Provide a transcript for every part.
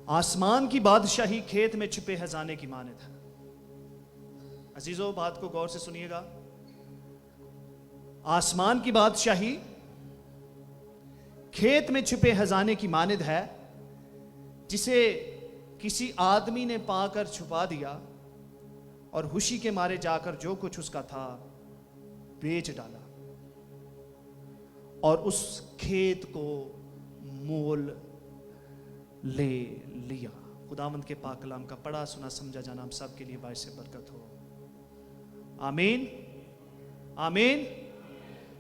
آسمان کی بادشاہی کھیت میں چھپے خزانے کی مانند ہے. عزیزو بات کو غور سے سنیے گا. آسمان کی بادشاہی کھیت میں چھپے خزانے کی مانند ہے جسے کسی آدمی نے پا کر چھپا دیا اور خوشی کے مارے جا کر جو کچھ اس کا تھا بیچ ڈالا اور اس کھیت کو مول لے لیا. خداوند کے پاک کلام کا پڑھا سنا سمجھا جانا ہم سب کے لیے باعث برکت ہو. آمین آمین.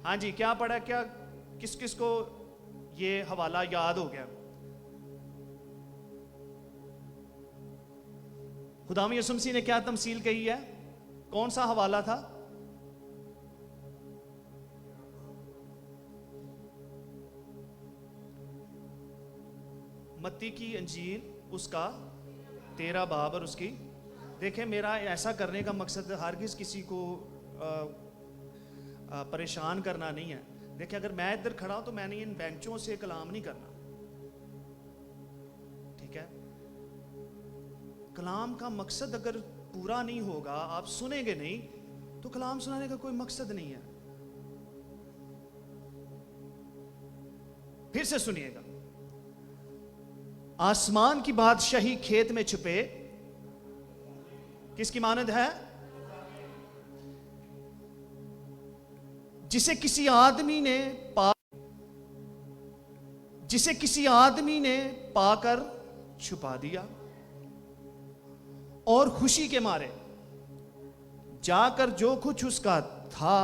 ہاں جی، کیا پڑھا؟ کیا کس کس کو یہ حوالہ یاد ہو گیا؟ خداوند یسوع مسیح نے کیا تمثیل کہی ہے؟ کون سا حوالہ تھا؟ متی کی انجیل اس کا 13 باب اور اس کی. دیکھیں، میرا ایسا کرنے کا مقصد ہرگز کسی کو پریشان کرنا نہیں ہے. دیکھیں، اگر میں ادھر کھڑا ہوں تو میں نے ان بینچوں سے کلام نہیں کرنا، ٹھیک ہے؟ کلام کا مقصد اگر پورا نہیں ہوگا، آپ سنیں گے نہیں، تو کلام سنانے کا کوئی مقصد نہیں ہے. پھر سے سنیے گا. آسمان کی بادشاہی کھیت میں چھپے کس کی مانند ہے؟ جسے کسی آدمی نے پا کر چھپا دیا اور خوشی کے مارے جا کر جو کچھ اس کا تھا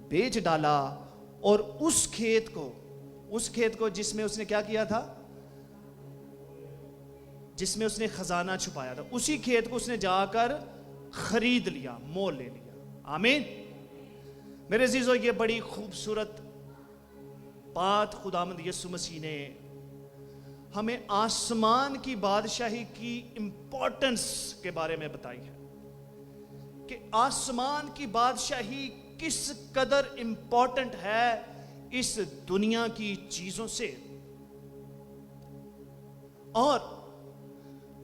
بیچ ڈالا اور اس کھیت کو جس میں اس نے کیا کیا تھا، جس میں اس نے خزانہ چھپایا تھا، اسی کھیت کو اس نے جا کر خرید لیا، مول لے لیا. آمین. میرے عزیزو، یہ بڑی خوبصورت بات خداوند یسوع مسیح نے ہمیں آسمان کی بادشاہی کی امپورٹنس کے بارے میں بتائی ہے کہ آسمان کی بادشاہی کس قدر امپورٹنٹ ہے اس دنیا کی چیزوں سے. اور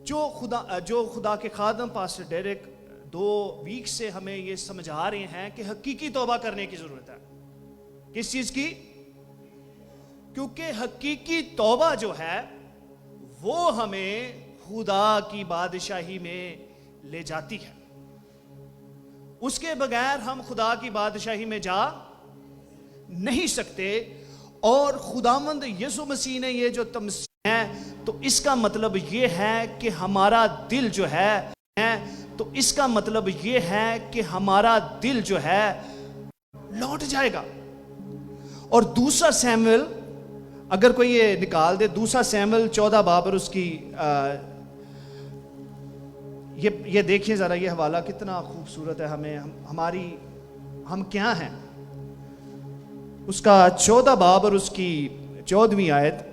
جو خدا کے خادم پاسٹر ڈیرک 2 ویک سے ہمیں یہ سمجھا رہے ہیں کہ حقیقی توبہ کرنے کی ضرورت ہے. کس چیز کی؟ کیونکہ حقیقی توبہ جو ہے وہ ہمیں خدا کی بادشاہی میں لے جاتی ہے. اس کے بغیر ہم خدا کی بادشاہی میں جا نہیں سکتے. اور خداوند یسوع مسیح نے یہ جو تمثیل ہے، تو اس کا مطلب یہ ہے کہ ہمارا دل جو ہے لوٹ جائے گا. اور دوسرا سیموئل، اگر کوئی یہ نکال دے، دوسرا سیموئل 14 باب اور اس کی یہ دیکھیں ذرا، یہ حوالہ کتنا خوبصورت ہے. ہم کیا ہیں؟ اس کا 14 باب اور اس کی 14ویں آیت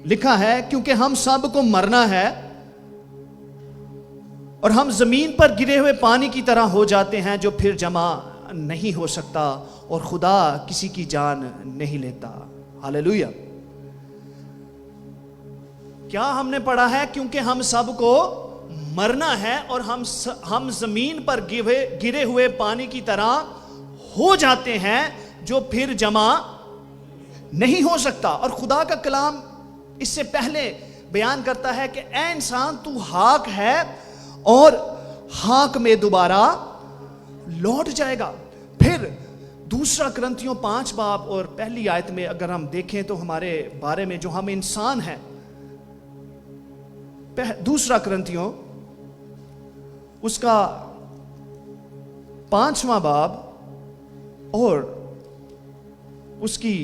لکھا ہے، کیونکہ ہم سب کو مرنا ہے اور ہم زمین پر گرے ہوئے پانی کی طرح ہو جاتے ہیں جو پھر جمع نہیں ہو سکتا، اور خدا کسی کی جان نہیں لیتا. ہاللیلویہ. کیا ہم نے پڑھا ہے؟ کیونکہ ہم سب کو مرنا ہے اور ہم زمین پر گرے ہوئے پانی کی طرح ہو جاتے ہیں جو پھر جمع نہیں ہو سکتا. اور خدا کا کلام اس سے پہلے بیان کرتا ہے کہ اے انسان، تو ہاک ہے اور ہاک میں دوبارہ لوٹ جائے گا. پھر دوسرا کرنتھیوں 5 باب اور پہلی آیت میں اگر ہم دیکھیں تو ہمارے بارے میں جو ہم انسان ہیں، دوسرا کرنتھیوں اس کا 5واں باب اور اس کی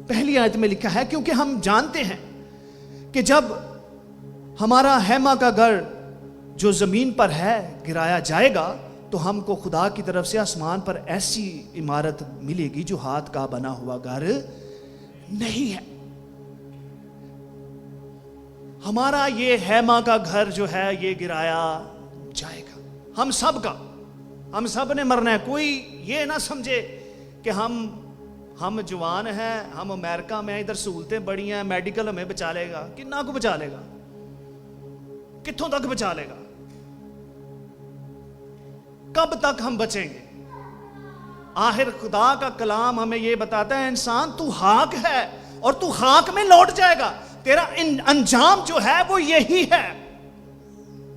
پہلی آیت میں لکھا ہے، کیونکہ ہم جانتے ہیں کہ جب ہمارا خیمہ کا گھر جو زمین پر ہے گرایا جائے گا تو ہم کو خدا کی طرف سے آسمان پر ایسی عمارت ملے گی جو ہاتھ کا بنا ہوا گھر نہیں ہے. ہمارا یہ خیمہ کا گھر جو ہے یہ گرایا جائے گا. ہم سب نے مرنا ہے. کوئی یہ نہ سمجھے کہ ہم ہم جوان ہیں, ہم امریکہ میں, ادھر سہولتیں بڑی ہیں, میڈیکل ہمیں بچا لے گا, کتنا کو بچا لے گا, کتوں تک بچا لے گا, کب تک ہم بچیں گے؟ آخر خدا کا کلام ہمیں یہ بتاتا ہے انسان تو خاک ہے اور تو خاک میں لوٹ جائے گا. تیرا انجام جو ہے وہ یہی ہے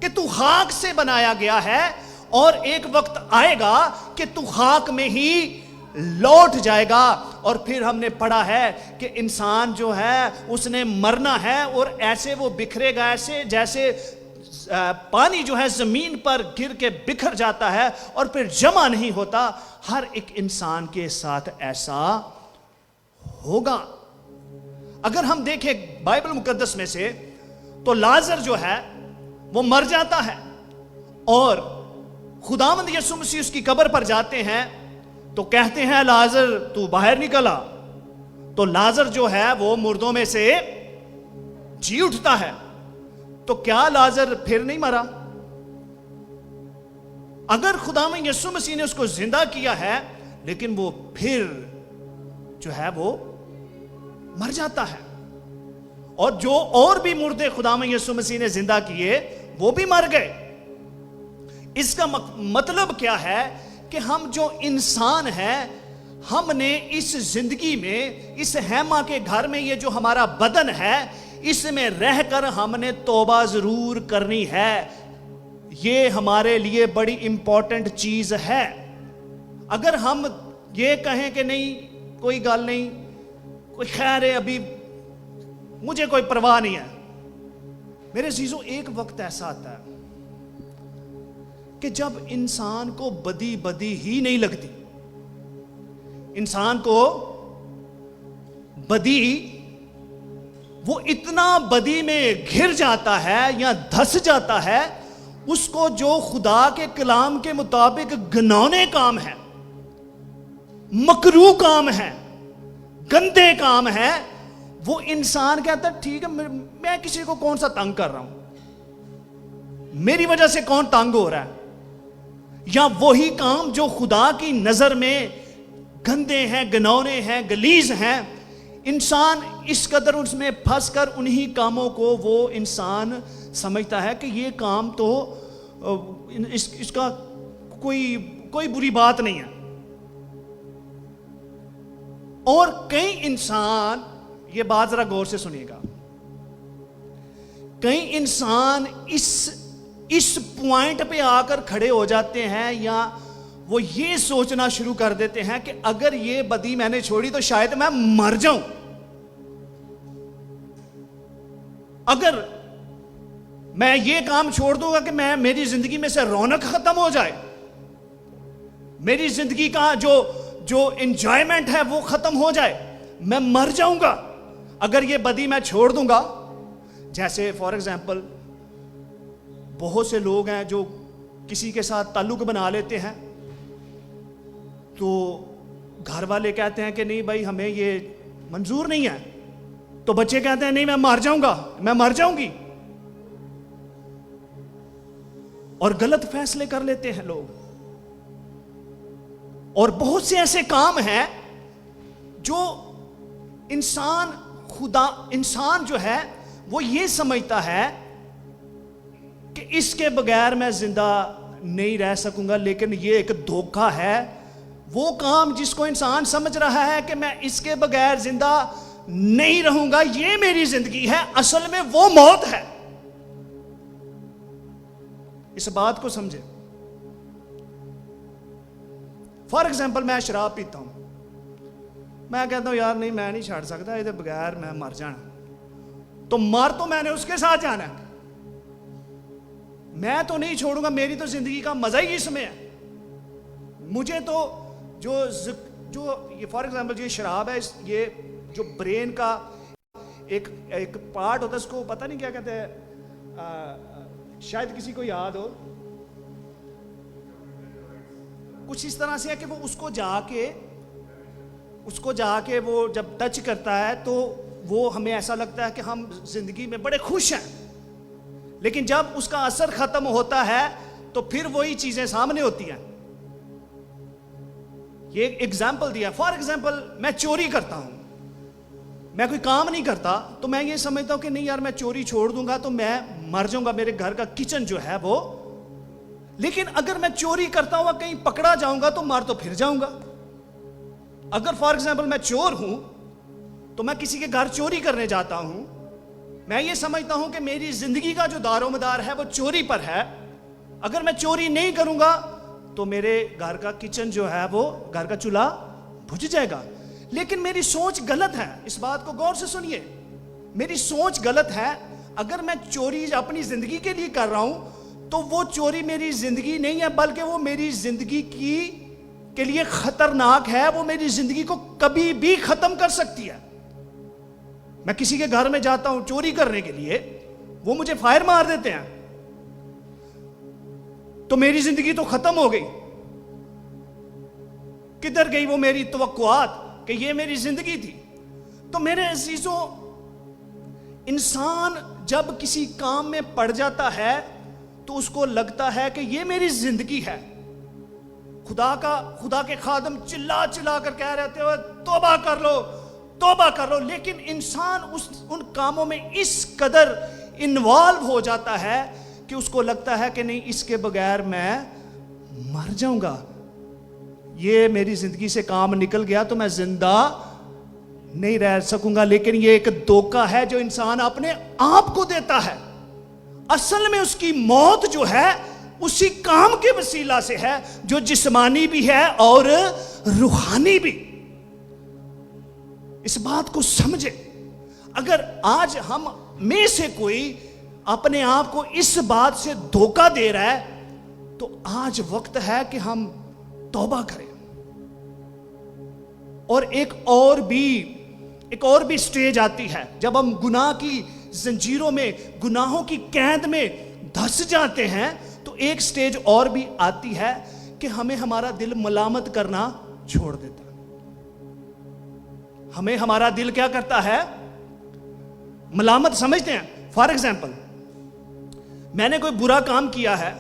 کہ تو خاک سے بنایا گیا ہے اور ایک وقت آئے گا کہ تو خاک میں ہی لوٹ جائے گا. اور پھر ہم نے پڑھا ہے کہ انسان جو ہے اس نے مرنا ہے اور ایسے وہ بکھرے گا, ایسے جیسے پانی جو ہے زمین پر گر کے بکھر جاتا ہے اور پھر جمع نہیں ہوتا. ہر ایک انسان کے ساتھ ایسا ہوگا. اگر ہم دیکھیں بائبل مقدس میں سے تو لازر جو ہے وہ مر جاتا ہے اور خداوند یسوع مسیح اس کی قبر پر جاتے ہیں تو کہتے ہیں لازر تو باہر نکلا. تو لازر جو ہے وہ مردوں میں سے جی اٹھتا ہے. تو کیا لازر پھر نہیں مرا؟ اگر خداوند یسوع مسیح نے اس کو زندہ کیا ہے لیکن وہ پھر جو ہے وہ مر جاتا ہے. اور جو اور بھی مردے خداوند یسوع مسیح نے زندہ کیے وہ بھی مر گئے. اس کا مطلب کیا ہے کہ ہم جو انسان ہیں ہم نے اس زندگی میں, اس خیمہ کے گھر میں, یہ جو ہمارا بدن ہے اس میں رہ کر ہم نے توبہ ضرور کرنی ہے. یہ ہمارے لیے بڑی امپورٹنٹ چیز ہے. اگر ہم یہ کہیں کہ نہیں کوئی گل نہیں, کوئی خیر ہے, ابھی مجھے کوئی پرواہ نہیں ہے, میرے عزیزوں ایک وقت ایسا آتا ہے کہ جب انسان کو بدی بدی ہی نہیں لگتی, انسان کو بدی, وہ اتنا بدی میں گھر جاتا ہے یا دھس جاتا ہے, اس کو جو خدا کے کلام کے مطابق گنانے کام ہے, مکروہ کام ہے, گندے کام ہے, وہ انسان کہتا ہے ٹھیک ہے میں کسی کو کون سا تنگ کر رہا ہوں, میری وجہ سے کون تنگ ہو رہا ہے. یا وہی کام جو خدا کی نظر میں گندے ہیں, گنونے ہیں, گلیز ہیں, انسان اس قدر اس میں پھنس کر انہی کاموں کو وہ انسان سمجھتا ہے کہ یہ کام تو اس کا کوئی بری بات نہیں ہے. اور کئی انسان, یہ بات ذرا غور سے سنیے گا, کئی انسان اس پوائنٹ پہ آ کر کھڑے ہو جاتے ہیں یا وہ یہ سوچنا شروع کر دیتے ہیں کہ اگر یہ بدی میں نے چھوڑی تو شاید میں مر جاؤں, اگر میں یہ کام چھوڑ دوں گا کہ میری زندگی میں سے رونق ختم ہو جائے, میری زندگی کا جو انجوائمنٹ ہے وہ ختم ہو جائے, میں مر جاؤں گا اگر یہ بدی میں چھوڑ دوں گا. جیسے فار ایگزامپل بہت سے لوگ ہیں جو کسی کے ساتھ تعلق بنا لیتے ہیں تو گھر والے کہتے ہیں کہ نہیں بھائی ہمیں یہ منظور نہیں ہے, تو بچے کہتے ہیں نہیں میں مر جاؤں گا, میں مر جاؤں گی, اور غلط فیصلے کر لیتے ہیں لوگ. اور بہت سے ایسے کام ہیں جو انسان جو ہے وہ یہ سمجھتا ہے کہ اس کے بغیر میں زندہ نہیں رہ سکوں گا, لیکن یہ ایک دھوکہ ہے. وہ کام جس کو انسان سمجھ رہا ہے کہ میں اس کے بغیر زندہ نہیں رہوں گا, یہ میری زندگی ہے, اصل میں وہ موت ہے. اس بات کو سمجھے. فار ایگزامپل میں شراب پیتا ہوں, میں کہتا ہوں یار نہیں میں نہیں چھاڑ سکتا, یہ بغیر میں مر جانا, تو مر تو میں نے اس کے ساتھ جانا ہے, میں تو نہیں چھوڑوں گا, میری تو زندگی کا مزہ ہی اس میں ہے. مجھے تو جو یہ فار ایگزامپل یہ شراب ہے, یہ جو برین کا ایک پارٹ ہوتا ہے, اس کو پتہ نہیں کیا کہتے ہیں, شاید کسی کو یاد ہو, کچھ اس طرح سے ہے کہ وہ اس کو جا کے وہ جب ٹچ کرتا ہے تو وہ ہمیں ایسا لگتا ہے کہ ہم زندگی میں بڑے خوش ہیں, لیکن جب اس کا اثر ختم ہوتا ہے تو پھر وہی چیزیں سامنے ہوتی ہیں. یہ ایک ایگزامپل دیا. فار ایگزامپل میں چوری کرتا ہوں, میں کوئی کام نہیں کرتا, تو میں یہ سمجھتا ہوں کہ نہیں یار میں چوری چھوڑ دوں گا تو میں مر جاؤں گا, میرے گھر کا کچن جو ہے وہ. لیکن اگر میں چوری کرتا ہوں کہیں پکڑا جاؤں گا تو مار تو پھر جاؤں گا. اگر فار ایگزامپل میں چور ہوں تو میں کسی کے گھر چوری کرنے جاتا ہوں, میں یہ سمجھتا ہوں کہ میری زندگی کا جو دار و مدار ہے وہ چوری پر ہے. اگر میں چوری نہیں کروں گا تو میرے گھر کا کچن جو ہے وہ, گھر کا چولہا بجھ جائے گا. لیکن میری سوچ غلط ہے, اس بات کو غور سے سنیے, میری سوچ غلط ہے. اگر میں چوری اپنی زندگی کے لیے کر رہا ہوں تو وہ چوری میری زندگی نہیں ہے, بلکہ وہ میری زندگی کے لیے خطرناک ہے, وہ میری زندگی کو کبھی بھی ختم کر سکتی ہے. میں کسی کے گھر میں جاتا ہوں چوری کرنے کے لیے, وہ مجھے فائر مار دیتے ہیں تو میری زندگی تو ختم ہو گئی. کدھر گئی وہ میری توقعات کہ یہ میری زندگی تھی؟ تو میرے عزیزوں, انسان جب کسی کام میں پڑ جاتا ہے تو اس کو لگتا ہے کہ یہ میری زندگی ہے. خدا کے خادم چلا چلا کر کہہ رہے تھے توبہ کر لو توبہ کر لو, لیکن انسان ان کاموں میں اس قدر انوالو ہو جاتا ہے کہ اس کو لگتا ہے کہ نہیں, اس کے بغیر میں مر جاؤں گا, یہ میری زندگی سے کام نکل گیا تو میں زندہ نہیں رہ سکوں گا. لیکن یہ ایک دھوکہ ہے جو انسان اپنے آپ کو دیتا ہے. اصل میں اس کی موت جو ہے اسی کام کے وسیلہ سے ہے جو جسمانی بھی ہے اور روحانی بھی. اس بات کو سمجھے. اگر آج ہم میں سے کوئی اپنے آپ کو اس بات سے دھوکہ دے رہا ہے تو آج وقت ہے کہ ہم توبہ کریں. اور ایک اور بھی سٹیج آتی ہے جب ہم گناہ کی زنجیروں میں, گناہوں کی قید میں دھس جاتے ہیں, تو ایک سٹیج اور بھی آتی ہے کہ ہمیں ہمارا دل ملامت کرنا چھوڑ دیتا ہے. ہمیں ہمارا دل کیا کرتا ہے؟ ملامت. سمجھتے ہیں؟ فار ایگزامپل میں نے کوئی برا کام کیا ہے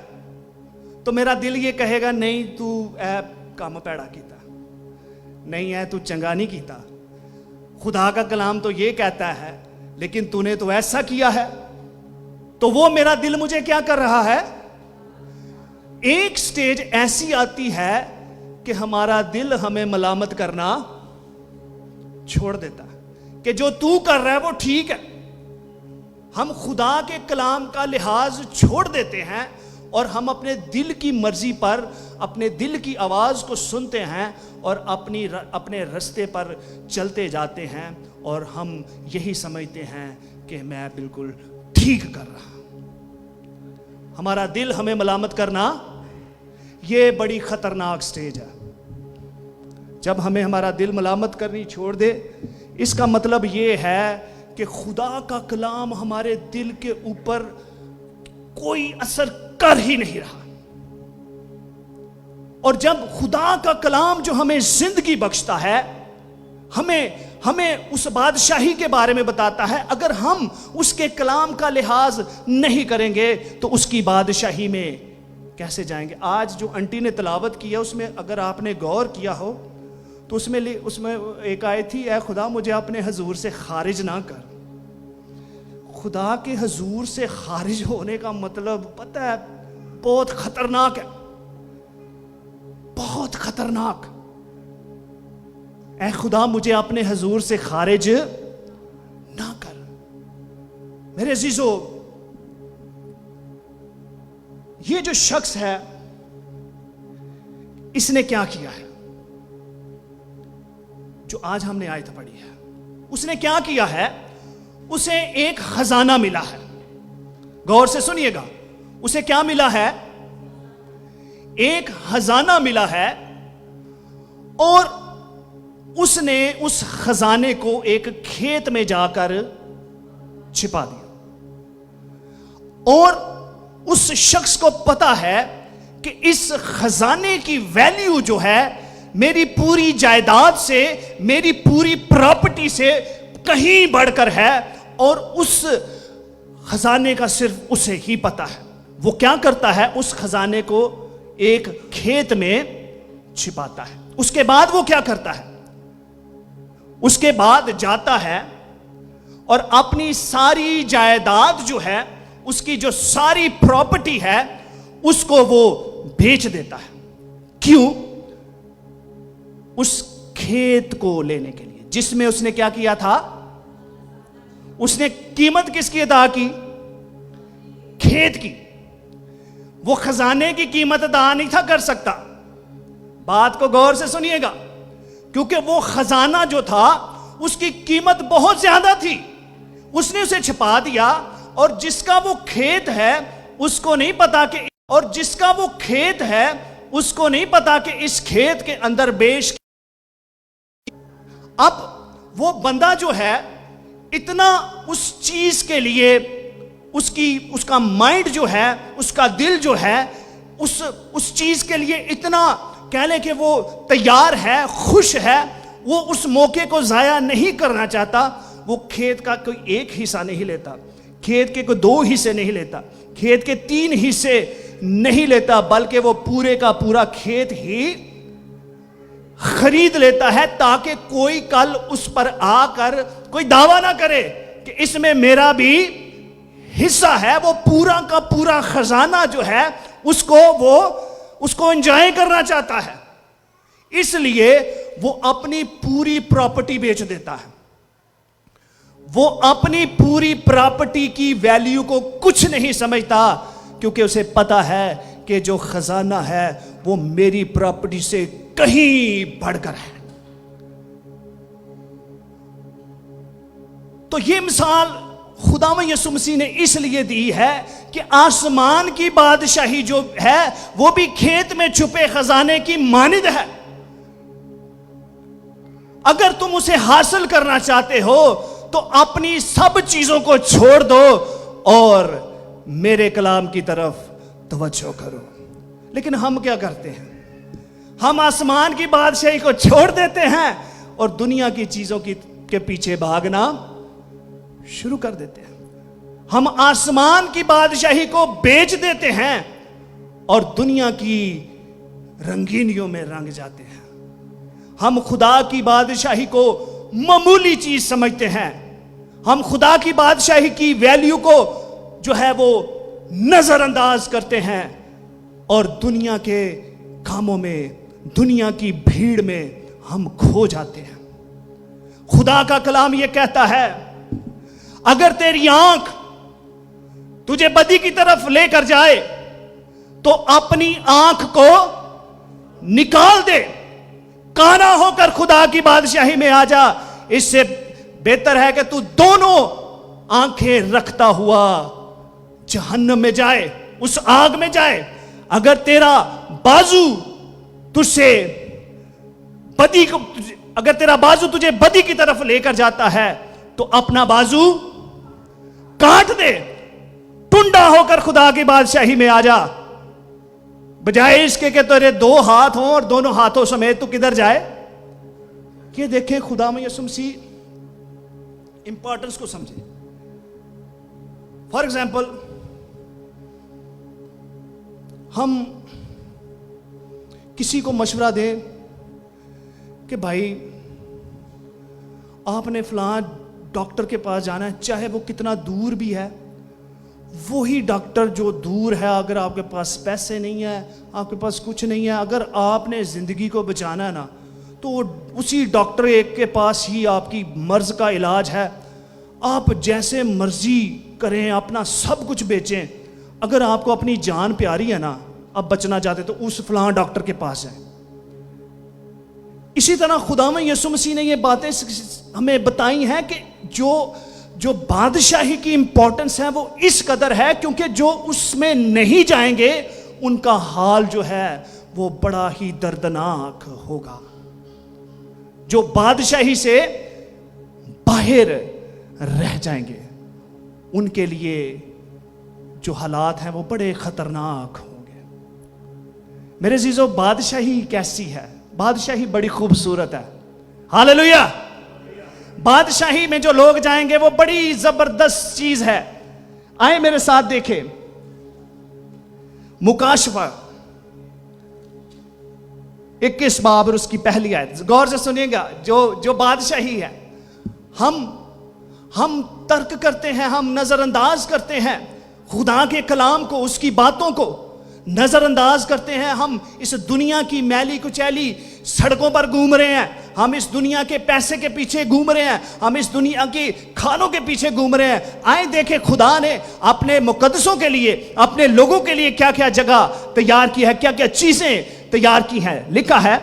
تو میرا دل یہ کہے گا نہیں تو اے کام پیڑا کیتا, نہیں ہے تو چنگا نہیں کیتا, خدا کا کلام تو یہ کہتا ہے لیکن تو نے تو ایسا کیا ہے. تو وہ میرا دل مجھے کیا کر رہا ہے؟ ایک سٹیج ایسی آتی ہے کہ ہمارا دل ہمیں ملامت کرنا چھوڑ دیتا ہے کہ جو تو کر رہا ہے وہ ٹھیک ہے. ہم خدا کے کلام کا لحاظ چھوڑ دیتے ہیں اور ہم اپنے دل کی مرضی پر, اپنے دل کی آواز کو سنتے ہیں اور اپنے رستے پر چلتے جاتے ہیں, اور ہم یہی سمجھتے ہیں کہ میں بالکل ٹھیک کر رہا ہوں. ہمارا دل ہمیں ملامت کرنا یہ بڑی خطرناک سٹیج ہے. جب ہمیں ہمارا دل ملامت کرنی چھوڑ دے, اس کا مطلب یہ ہے کہ خدا کا کلام ہمارے دل کے اوپر کوئی اثر کر ہی نہیں رہا. اور جب خدا کا کلام جو ہمیں زندگی بخشتا ہے, ہمیں اس بادشاہی کے بارے میں بتاتا ہے, اگر ہم اس کے کلام کا لحاظ نہیں کریں گے تو اس کی بادشاہی میں کیسے جائیں گے؟ آج جو انٹی نے تلاوت کیا اس میں اگر آپ نے غور کیا ہو تو اس میں ایک آیت تھی, اے خدا مجھے اپنے حضور سے خارج نہ کر. خدا کے حضور سے خارج ہونے کا مطلب پتہ ہے بہت خطرناک ہے, بہت خطرناک. اے خدا مجھے اپنے حضور سے خارج نہ کر. میرے عزیزو, یہ جو شخص ہے اس نے کیا کیا ہے جو آج ہم نے آیت پڑھی ہے؟ اس نے کیا کیا ہے؟ اسے ایک خزانہ ملا ہے. غور سے سنیے گا, اسے کیا ملا ہے؟ ایک خزانہ ملا ہے, اور اس نے اس خزانے کو ایک کھیت میں جا کر چھپا دیا. اور اس شخص کو پتا ہے کہ اس خزانے کی ویلیو جو ہے میری پوری جائیداد سے, میری پوری پراپرٹی سے کہیں بڑھ کر ہے, اور اس خزانے کا صرف اسے ہی پتا ہے. وہ کیا کرتا ہے؟ اس خزانے کو ایک کھیت میں چھپاتا ہے, اس کے بعد وہ کیا کرتا ہے؟ اس کے بعد جاتا ہے اور اپنی ساری جائیداد جو ہے، اس کی جو ساری پراپرٹی ہے، اس کو وہ بیچ دیتا ہے. کیوں؟ اس کھیت کو لینے کے لیے جس میں اس نے کیا کیا تھا؟ اس نے قیمت کس کی ادا کی؟ کھیت کی. وہ خزانے کی قیمت ادا نہیں تھا کر سکتا. بات کو غور سے سنیے گا، کیونکہ وہ خزانہ جو تھا اس کی قیمت بہت زیادہ تھی. اس نے اسے چھپا دیا، اور جس کا وہ کھیت ہے اس کو نہیں پتا کہ اس کھیت کے اندر بیش. اب وہ بندہ جو ہے اتنا اس چیز کے لیے اس کا مائنڈ جو ہے، اس کا دل جو ہے اس چیز کے لیے اتنا کہہ لیں کہ وہ تیار ہے، خوش ہے. وہ اس موقع کو ضائع نہیں کرنا چاہتا. وہ کھیت کا کوئی ایک حصہ نہیں لیتا، کھیت کے کوئی 2 حصے نہیں لیتا، کھیت کے 3 حصے نہیں لیتا، بلکہ وہ پورے کا پورا کھیت ہی خرید لیتا ہے، تاکہ کوئی کل اس پر آ کر کوئی دعویٰ نہ کرے کہ اس میں میرا بھی حصہ ہے. وہ پورا کا پورا خزانہ جو ہے اس کو انجوائے کرنا چاہتا ہے. اس لیے وہ اپنی پوری پراپرٹی بیچ دیتا ہے. وہ اپنی پوری پراپرٹی کی ویلیو کو کچھ نہیں سمجھتا، کیونکہ اسے پتا ہے کہ جو خزانہ ہے وہ میری پراپرٹی سے کہیں بڑھ کر ہے. تو یہ مثال خداوند یسوع مسیح نے اس لیے دی ہے کہ آسمان کی بادشاہی جو ہے وہ بھی کھیت میں چھپے خزانے کی مانند ہے. اگر تم اسے حاصل کرنا چاہتے ہو تو اپنی سب چیزوں کو چھوڑ دو اور میرے کلام کی طرف توجہ کرو. لیکن ہم کیا کرتے ہیں؟ ہم آسمان کی بادشاہی کو چھوڑ دیتے ہیں اور دنیا کی چیزوں کے پیچھے بھاگنا شروع کر دیتے ہیں. ہم آسمان کی بادشاہی کو بیچ دیتے ہیں اور دنیا کی رنگینیوں میں رنگ جاتے ہیں. ہم خدا کی بادشاہی کو معمولی چیز سمجھتے ہیں. ہم خدا کی بادشاہی کی ویلیو کو جو ہے وہ نظر انداز کرتے ہیں اور دنیا کے کاموں میں، دنیا کی بھیڑ میں ہم کھو جاتے ہیں. خدا کا کلام یہ کہتا ہے، اگر تیری آنکھ تجھے بدی کی طرف لے کر جائے تو اپنی آنکھ کو نکال دے، کانا ہو کر خدا کی بادشاہی میں آ جا. اس سے بہتر ہے کہ تو دونوں آنکھیں رکھتا ہوا جہنم میں جائے، اس آگ میں جائے. اگر تیرا بازو تجھے بدی کی طرف لے کر جاتا ہے تو اپنا بازو کاٹ دے، ٹنڈا ہو کر خدا کی بادشاہی میں آ جا. بجائے اس کے کہ تیرے 2 ہاتھ ہوں اور دونوں ہاتھوں سمیت تو کدھر جائے. یہ دیکھیں خدا میں یسوع مسیح امپورٹنس کو سمجھے. فار ایگزامپل، ہم کسی کو مشورہ دیں کہ بھائی آپ نے فلاں ڈاکٹر کے پاس جانا ہے، چاہے وہ کتنا دور بھی ہے. وہی ڈاکٹر جو دور ہے، اگر آپ کے پاس پیسے نہیں ہے، آپ کے پاس کچھ نہیں ہے، اگر آپ نے زندگی کو بچانا ہے نا تو اسی ڈاکٹر ایک کے پاس ہی آپ کی مرض کا علاج ہے. آپ جیسے مرضی کریں، اپنا سب کچھ بیچیں، اگر آپ کو اپنی جان پیاری ہے نا، اب بچنا چاہتے تو اس فلاں ڈاکٹر کے پاس جائیں. اسی طرح خداوند یسوع مسیح نے یہ باتیں ہمیں بتائی ہیں کہ جو بادشاہی کی امپورٹنس ہے وہ اس قدر ہے، کیونکہ جو اس میں نہیں جائیں گے ان کا حال جو ہے وہ بڑا ہی دردناک ہوگا. جو بادشاہی سے باہر رہ جائیں گے ان کے لیے جو حالات ہیں وہ بڑے خطرناک ہوں گے. میرے عزیزو، بادشاہی کیسی ہے؟ بادشاہی بڑی خوبصورت ہے. ہاللویا. بادشاہی میں جو لوگ جائیں گے وہ بڑی زبردست چیز ہے. آئیں میرے ساتھ دیکھیں مکاشفہ 21 باب اور اس کی پہلی آیت غور سے سنیے گا. جو بادشاہی ہے ہم ترک کرتے ہیں, ہم نظر انداز کرتے ہیں خدا کے کلام کو, اس کی باتوں کو نظر انداز کرتے ہیں. ہم اس دنیا کی میلی کچیلی سڑکوں پر گھوم رہے ہیں, ہم اس دنیا کے پیسے کے پیچھے گھوم رہے ہیں, ہم اس دنیا کی کھانوں کے پیچھے گھوم رہے ہیں. آئیں دیکھیں خدا نے اپنے مقدسوں کے لیے, اپنے لوگوں کے لیے کیا کیا جگہ تیار کی ہے, کیا کیا چیزیں تیار کی ہیں. لکھا ہے,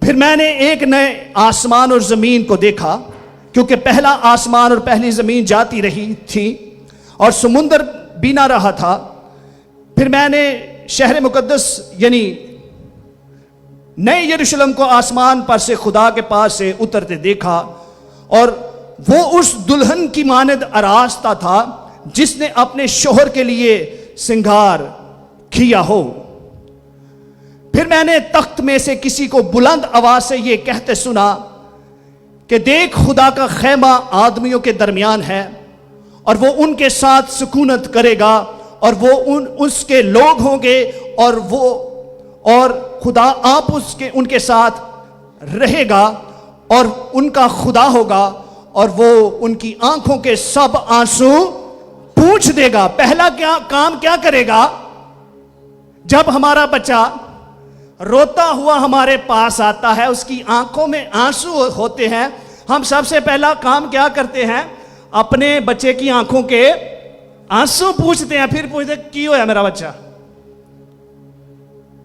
پھر میں نے ایک نئے آسمان اور زمین کو دیکھا, کیونکہ پہلا آسمان اور پہلی زمین جاتی رہی تھی اور سمندر بھی نہ رہا تھا. پھر میں نے شہر مقدس یعنی نئے یروشلم کو آسمان پر سے خدا کے پاس سے اترتے دیکھا, اور وہ اس دلہن کی مانند آراستہ تھا جس نے اپنے شوہر کے لیے سنگار کیا ہو. پھر میں نے تخت میں سے کسی کو بلند آواز سے یہ کہتے سنا کہ دیکھ خدا کا خیمہ آدمیوں کے درمیان ہے, اور وہ ان کے ساتھ سکونت کرے گا, اور وہ اس کے لوگ ہوں گے, اور خدا آپ ان کے ساتھ رہے گا اور ان کا خدا ہوگا, اور وہ ان کی آنکھوں کے سب آنسو پوچھ دے گا. پہلا کام کیا کرے گا؟ جب ہمارا بچہ روتا ہوا ہمارے پاس آتا ہے, اس کی آنکھوں میں آنسو ہوتے ہیں, ہم سب سے پہلا کام کیا کرتے ہیں؟ اپنے بچے کی آنکھوں کے آنسو پوچھتے ہیں. پھر پوچھتے ہیں کی ہوا ہے میرا بچہ.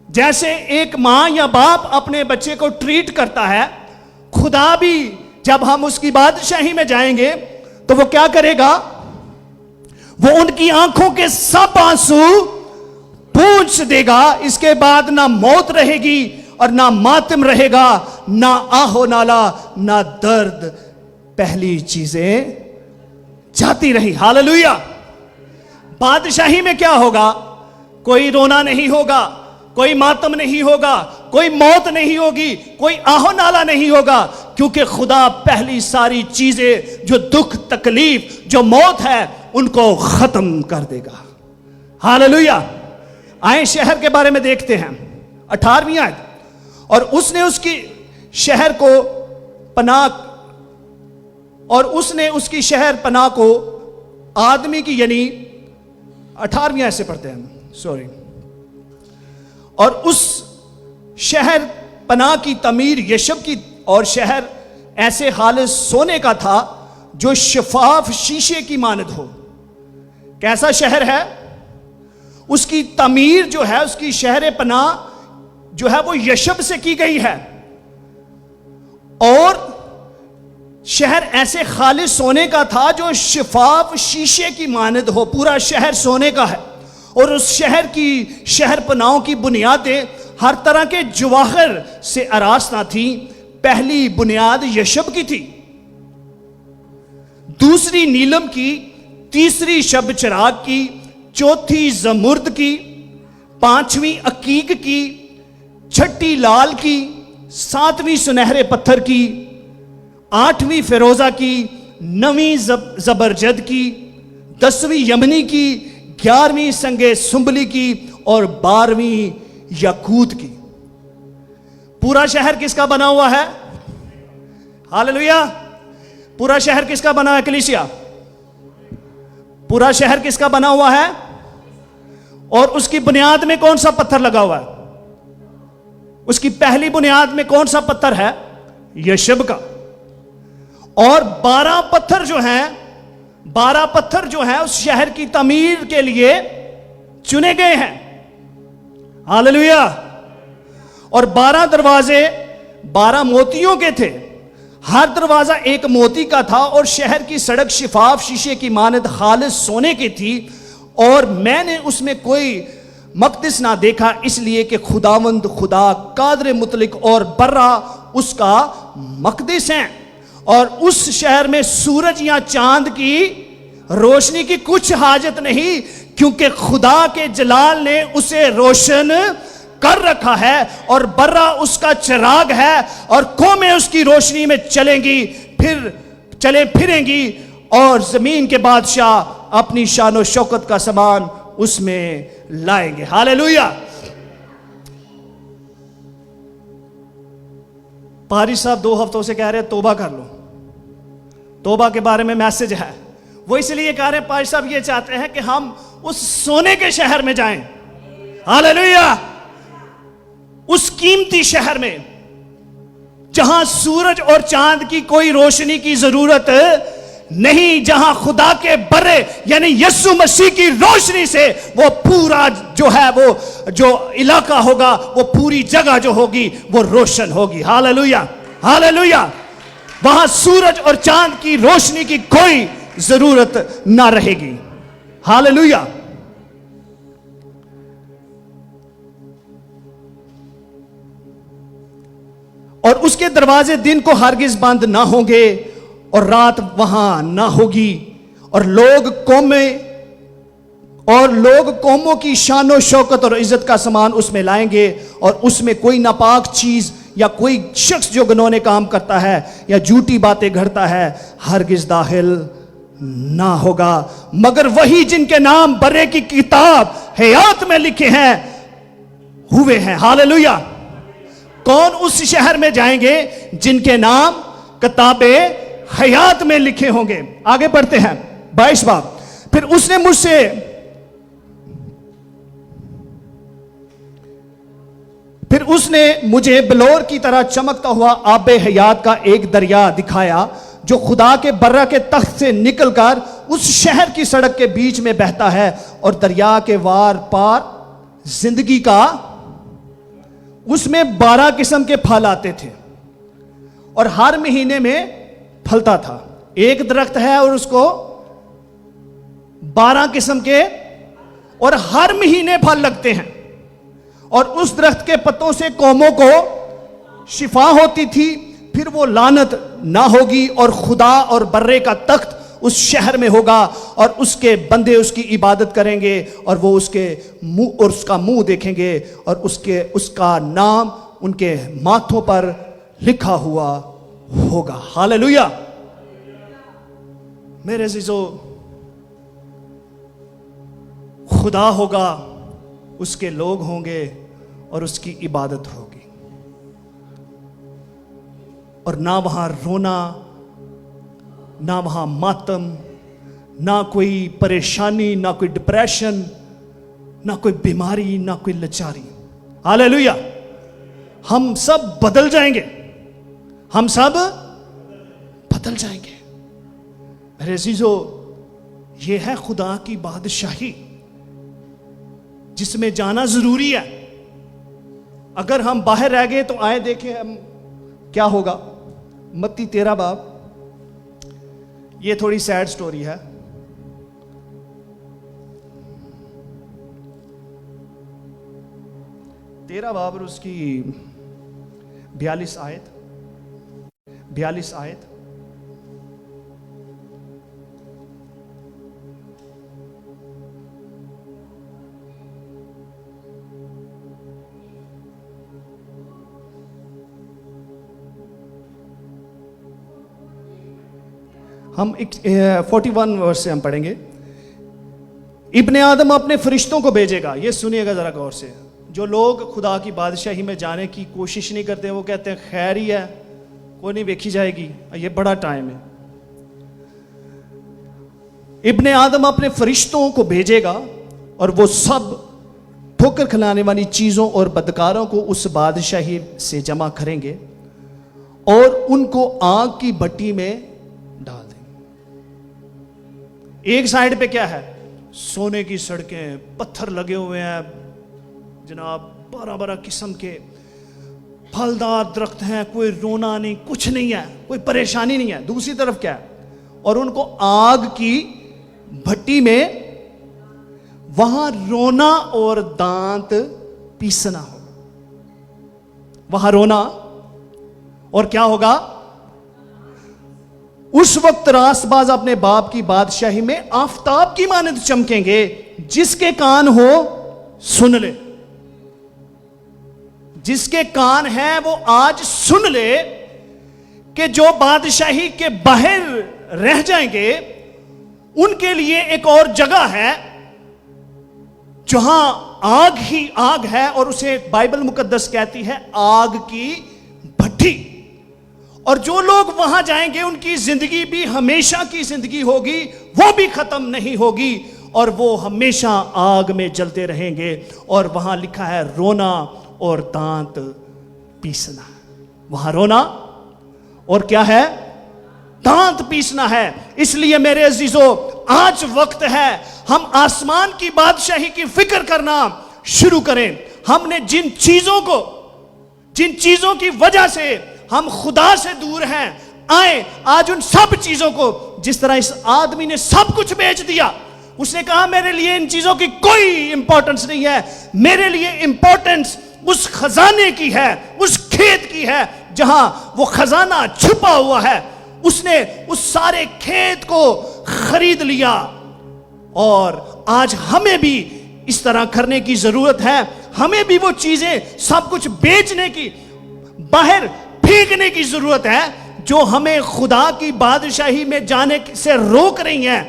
جیسے ایک ماں یا باپ اپنے بچے کو ٹریٹ کرتا ہے, خدا بھی جب ہم اس کی بادشاہی میں جائیں گے تو وہ کیا کرے گا؟ وہ ان کی آنکھوں کے سب آنسو پوچھ دے گا. اس کے بعد نہ موت رہے گی اور نہ ماتم رہے گا, نہ آہو نالا, نہ درد. پہلی چیزیں جاتی رہی. ہاللویا. بادشاہی میں کیا ہوگا؟ کوئی رونا نہیں ہوگا, کوئی ماتم نہیں ہوگا, کوئی موت نہیں ہوگی, کوئی آہو نالا نہیں ہوگا, کیونکہ خدا پہلی ساری چیزیں جو دکھ تکلیف جو موت ہے ان کو ختم کر دے گا. ہاللویا. آئیں شہر کے بارے میں دیکھتے ہیں. 18ویں آیت. اور اس نے اس کی شہر کو پناہ, اور اس نے اس کی شہر پناہ کو آدمی کی, یعنی 18ویں آیت سے پڑھتے ہیں, سوری. اور اس شہر پناہ کی تعمیر یشب کی, اور شہر ایسے خالص سونے کا تھا جو شفاف شیشے کی مانند ہو. کیسا شہر ہے؟ اس کی تعمیر جو ہے, اس کی شہر پناہ جو ہے وہ یشب سے کی گئی ہے, اور شہر ایسے خالص سونے کا تھا جو شفاف شیشے کی مانند ہو. پورا شہر سونے کا ہے, اور اس شہر کی شہر پناہوں کی بنیادیں ہر طرح کے جواہر سے آراستہ تھیں. پہلی بنیاد یشب کی تھی, دوسری نیلم کی, تیسری شب چراغ کی, چوتھی زمرد کی, پانچویں عقیق کی, چھٹی لال کی, ساتویں سنہرے پتھر کی, آٹھویں فیروزہ کی, نویں زبرجد کی, 10ویں یمنی کی, 11ویں سنگے سنبلی کی, اور 12ویں یاقوت کی. پورا شہر کس کا بنا ہوا ہے؟ ہاللویا. پورا شہر کس کا بنا ہے کلیسیا؟ پورا شہر کس کا بنا ہوا ہے؟ اور اس کی بنیاد میں کون سا پتھر لگا ہوا ہے؟ اس کی پہلی بنیاد میں کون سا پتھر ہے؟ یشب کا. اور 12 پتھر جو ہیں اس شہر کی تعمیر کے لیے چنے گئے ہیں. ہاللویا. اور 12 دروازے 12 موتیوں کے تھے, ہر دروازہ ایک موتی کا تھا, اور شہر کی سڑک شفاف شیشے کی مانند خالص سونے کی تھی. اور میں نے اس میں کوئی مقدس نہ دیکھا, اس لیے کہ خداوند خدا قادر مطلق اور برا اس کا مقدس ہیں. اور اس شہر میں سورج یا چاند کی روشنی کی کچھ حاجت نہیں, کیونکہ خدا کے جلال نے اسے روشن کر رکھا ہے, اور برا اس کا چراغ ہے, اور قومیں اس کی روشنی میں چلیں پھریں گی, اور زمین کے بادشاہ اپنی شان و شوکت کا سامان اس میں لائیں گے. ہاللویا. پاری صاحب 2 ہفتوں سے کہہ رہے ہیں توبہ کر لو, توبہ کے بارے میں میسج ہے. وہ اس لیے کہہ رہے ہیں, پاری صاحب یہ چاہتے ہیں کہ ہم اس سونے کے شہر میں جائیں, ہاللیلویہ, اس قیمتی شہر میں جہاں سورج اور چاند کی کوئی روشنی کی ضرورت نہیں, جہاں خدا کے برے یعنی یسوع مسیح کی روشنی سے وہ پورا جو ہے وہ جو علاقہ ہوگا, وہ پوری جگہ جو ہوگی وہ روشن ہوگی. ہاللیلویہ, ہاللیلویہ. وہاں سورج اور چاند کی روشنی کی کوئی ضرورت نہ رہے گی. ہاللیلویہ. اور اس کے دروازے دن کو ہرگز بند نہ ہوں گے اور رات وہاں نہ ہوگی, اور لوگ قوموں کی شان و شوکت اور عزت کا سامان اس میں لائیں گے, اور اس میں کوئی ناپاک چیز یا کوئی شخص جو گنونے کام کرتا ہے یا جھوٹی باتیں گھڑتا ہے ہرگز داخل نہ ہوگا, مگر وہی جن کے نام برے کی کتاب حیات میں لکھے ہیں ہوئے ہیں. ہاللیلویہ. کون اس شہر میں جائیں گے؟ جن کے نام کتاب حیات میں لکھے ہوں گے. آگے پڑھتے ہیں 22 باب. پھر اس نے مجھے بلور کی طرح چمکتا ہوا آب حیات کا ایک دریا دکھایا, جو خدا کے برہ کے تخت سے نکل کر اس شہر کی سڑک کے بیچ میں بہتا ہے, اور دریا کے وار پار زندگی کا, اس میں 12 قسم کے پھل آتے تھے اور ہر مہینے میں پھلتا تھا. ایک درخت ہے اور اس کو 12 قسم کے اور ہر مہینے پھل لگتے ہیں, اور اس درخت کے پتوں سے قوموں کو شفا ہوتی تھی. پھر وہ لعنت نہ ہوگی, اور خدا اور برے کا تخت اس شہر میں ہوگا, اور اس کے بندے اس کی عبادت کریں گے, اور وہ اس کے منہ اور اس کا منہ دیکھیں گے, اور اس کا نام ان کے ماتھوں پر لکھا ہوا ہوگا. ہاللیلویہ. میرے عزیزو, خدا ہوگا, اس کے لوگ ہوں گے, اور اس کی عبادت ہوگی, اور نہ وہاں رونا, نہ وہاں ماتم, نہ کوئی پریشانی, نہ کوئی ڈپریشن, نہ کوئی بیماری, نہ کوئی لاچاری. ہاللیلویہ. ہم سب بدل جائیں گے, ہم سب بدل جائیں گے. میرے عزیزو, یہ ہے خدا کی بادشاہی جس میں جانا ضروری ہے. اگر ہم باہر رہ گئے تو آئے دیکھیں ہم کیا ہوگا. متی 13 باب, یہ تھوڑی سیڈ سٹوری ہے. تیرہ باب اور اس کی 42 آیت. ہم 41 ورس سے ہم پڑھیں گے. ابن آدم اپنے فرشتوں کو بھیجے گا. یہ سنیے گا ذرا غور سے. جو لوگ خدا کی بادشاہی میں جانے کی کوشش نہیں کرتے, وہ کہتے ہیں خیر ہی ہے, کوئی نہیں دیکھی جائے گی, یہ بڑا ٹائم ہے. ابن آدم اپنے فرشتوں کو بھیجے گا, اور وہ سب ٹھوکر کھلانے والی چیزوں اور بدکاروں کو اس بادشاہی سے جمع کریں گے, اور ان کو آگ کی بھٹی میں ڈال دیں گے. ایک سائیڈ پہ کیا ہے؟ سونے کی سڑکیں, پتھر لگے ہوئے ہیں جناب, 12 قسم کے پھلدار درخت ہیں, کوئی رونا نہیں, کچھ نہیں ہے, کوئی پریشانی نہیں ہے. دوسری طرف کیا ہے؟ اور ان کو آگ کی بھٹی میں, وہاں رونا اور دانت پیسنا ہوگا. وہاں رونا اور کیا ہوگا؟ اس وقت راست باز اپنے باپ کی بادشاہی میں آفتاب کی مانند چمکیں گے. جس کے کان ہو سن لے. جس کے کان ہیں وہ آج سن لے کہ جو بادشاہی کے باہر رہ جائیں گے ان کے لیے ایک اور جگہ ہے جہاں آگ ہی آگ ہے, اور اسے بائبل مقدس کہتی ہے آگ کی بھٹی. اور جو لوگ وہاں جائیں گے ان کی زندگی بھی ہمیشہ کی زندگی ہوگی, وہ بھی ختم نہیں ہوگی, اور وہ ہمیشہ آگ میں جلتے رہیں گے. اور وہاں لکھا ہے رونا اور دانت پیسنا. وہاں رونا اور کیا ہے؟ دانت پیسنا ہے. اس لیے میرے عزیزو, آج وقت ہے ہم آسمان کی بادشاہی کی فکر کرنا شروع کریں. ہم نے جن چیزوں کی وجہ سے ہم خدا سے دور ہیں, آئیں آج ان سب چیزوں کو, جس طرح اس آدمی نے سب کچھ بیچ دیا, اس نے کہا میرے لیے ان چیزوں کی کوئی امپورٹنس نہیں ہے, میرے لیے امپورٹنس اس خزانے کی ہے, اس کھیت کی ہے جہاں وہ خزانہ چھپا ہوا ہے. اس نے اس سارے کھیت کو خرید لیا, اور آج ہمیں بھی اس طرح کرنے کی ضرورت ہے. ہمیں بھی وہ چیزیں سب کچھ بیچنے کی, باہر پھینکنے کی ضرورت ہے جو ہمیں خدا کی بادشاہی میں جانے سے روک رہی ہیں.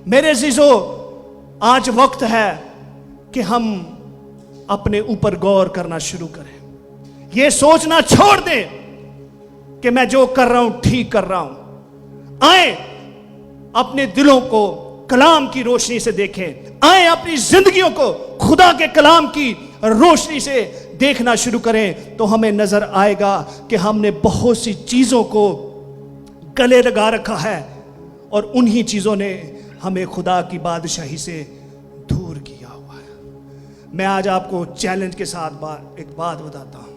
میرے عزیزو, آج وقت ہے کہ ہم اپنے اوپر غور کرنا شروع کریں. یہ سوچنا چھوڑ دیں کہ میں جو کر رہا ہوں ٹھیک کر رہا ہوں. آئیں اپنے دلوں کو کلام کی روشنی سے دیکھیں. آئیں اپنی زندگیوں کو خدا کے کلام کی روشنی سے دیکھنا شروع کریں, تو ہمیں نظر آئے گا کہ ہم نے بہت سی چیزوں کو گلے لگا رکھا ہے, اور انہی چیزوں نے ہمیں خدا کی بادشاہی سے دور کیا ہوا ہے. میں آج آپ کو چیلنج کے ساتھ ایک بات بتاتا ہوں.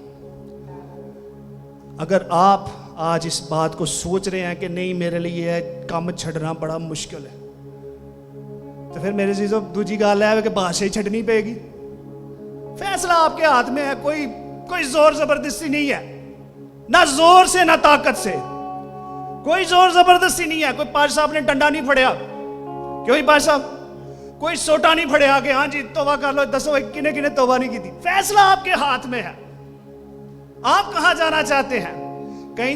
اگر آپ آج اس بات کو سوچ رہے ہیں کہ نہیں میرے لیے یہ کام چھڑنا بڑا مشکل ہے, تو پھر میرے عزیزو دوسری گل ہے کہ بادشاہی چھڑنی پے گی. فیصلہ آپ کے ہاتھ میں ہے, کوئی زور زبردستی نہیں ہے, نہ زور سے نہ طاقت سے, کوئی زور زبردستی نہیں ہے. کوئی پاش صاحب نے ڈنڈا نہیں پھڑیا, کوئی پاش صاحب کوئی سوٹا نہیں پھڑیا کہ ہاں جی توبہ کر لو, دسو کنے کنے توبہ نہیں کی تھی. فیصلہ آپ کے ہاتھ میں ہے, آپ کہاں جانا چاہتے ہیں. کئی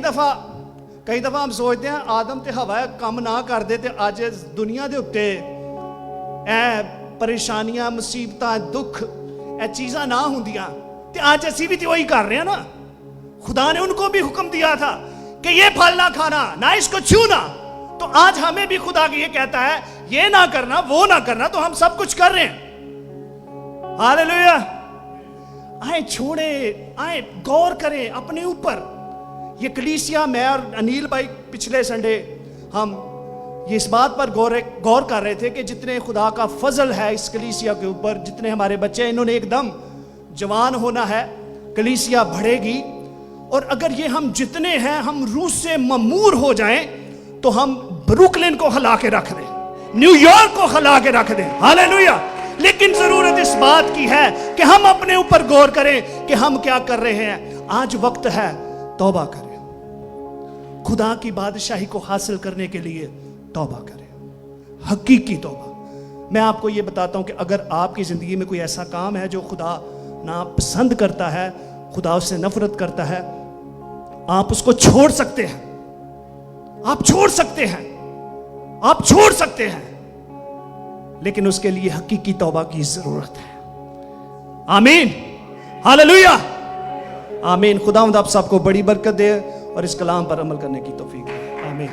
دفعہ ہم سوچتے ہیں آدم تے ہوا کم نہ کر دے تے آج دنیا دے اتے اے پریشانیاں مصیبتاں دکھ اے چیزاں نہ ہوندیاں, تے آج اسی بھی تے وہی کر رہے ہیں نا. خدا نے ان کو بھی حکم دیا تھا کہ یہ پھل نہ کھانا, نہ اس کو چھونا, تو آج ہمیں بھی خدا یہ کہتا ہے یہ نہ کرنا وہ نہ کرنا, تو ہم سب کچھ کر رہے ہیں. ہاللیلویہ. آئیں چھوڑیں, آئیں غور کریں اپنے اوپر. یہ کلیسیا, میں اور انیل بھائی پچھلے سنڈے ہم اس بات پر غور کر رہے تھے کہ جتنے خدا کا فضل ہے اس کلیسیا کے اوپر, جتنے ہمارے بچے انہوں نے ایک دم جوان ہونا ہے, کلیسیا بڑھے گی. اور اگر یہ ہم جتنے ہیں ہم روح سے ممور ہو جائیں تو ہم بروکلن کو ہلا کے رکھ دیں, نیو یارک کو ہلا کے رکھ دیں. ہاللیلویہ. لیکن ضرورت اس بات کی ہے کہ ہم اپنے اوپر غور کریں کہ ہم کیا کر رہے ہیں. آج وقت ہے توبہ کریں, خدا کی بادشاہی کو حاصل کرنے کے لیے توبہ کریں, حقیقی توبہ. میں آپ کو یہ بتاتا ہوں کہ اگر آپ کی زندگی میں کوئی ایسا کام ہے جو خدا ناپسند کرتا ہے, خدا اس سے نفرت کرتا ہے, آپ اس کو چھوڑ سکتے ہیں, آپ چھوڑ سکتے ہیں, لیکن اس کے لیے حقیقی توبہ کی ضرورت ہے. آمین, ہاللیلویہ, آمین. خداوند آپ سب کو بڑی برکت دے اور اس کلام پر عمل کرنے کی توفیق دے. آمین.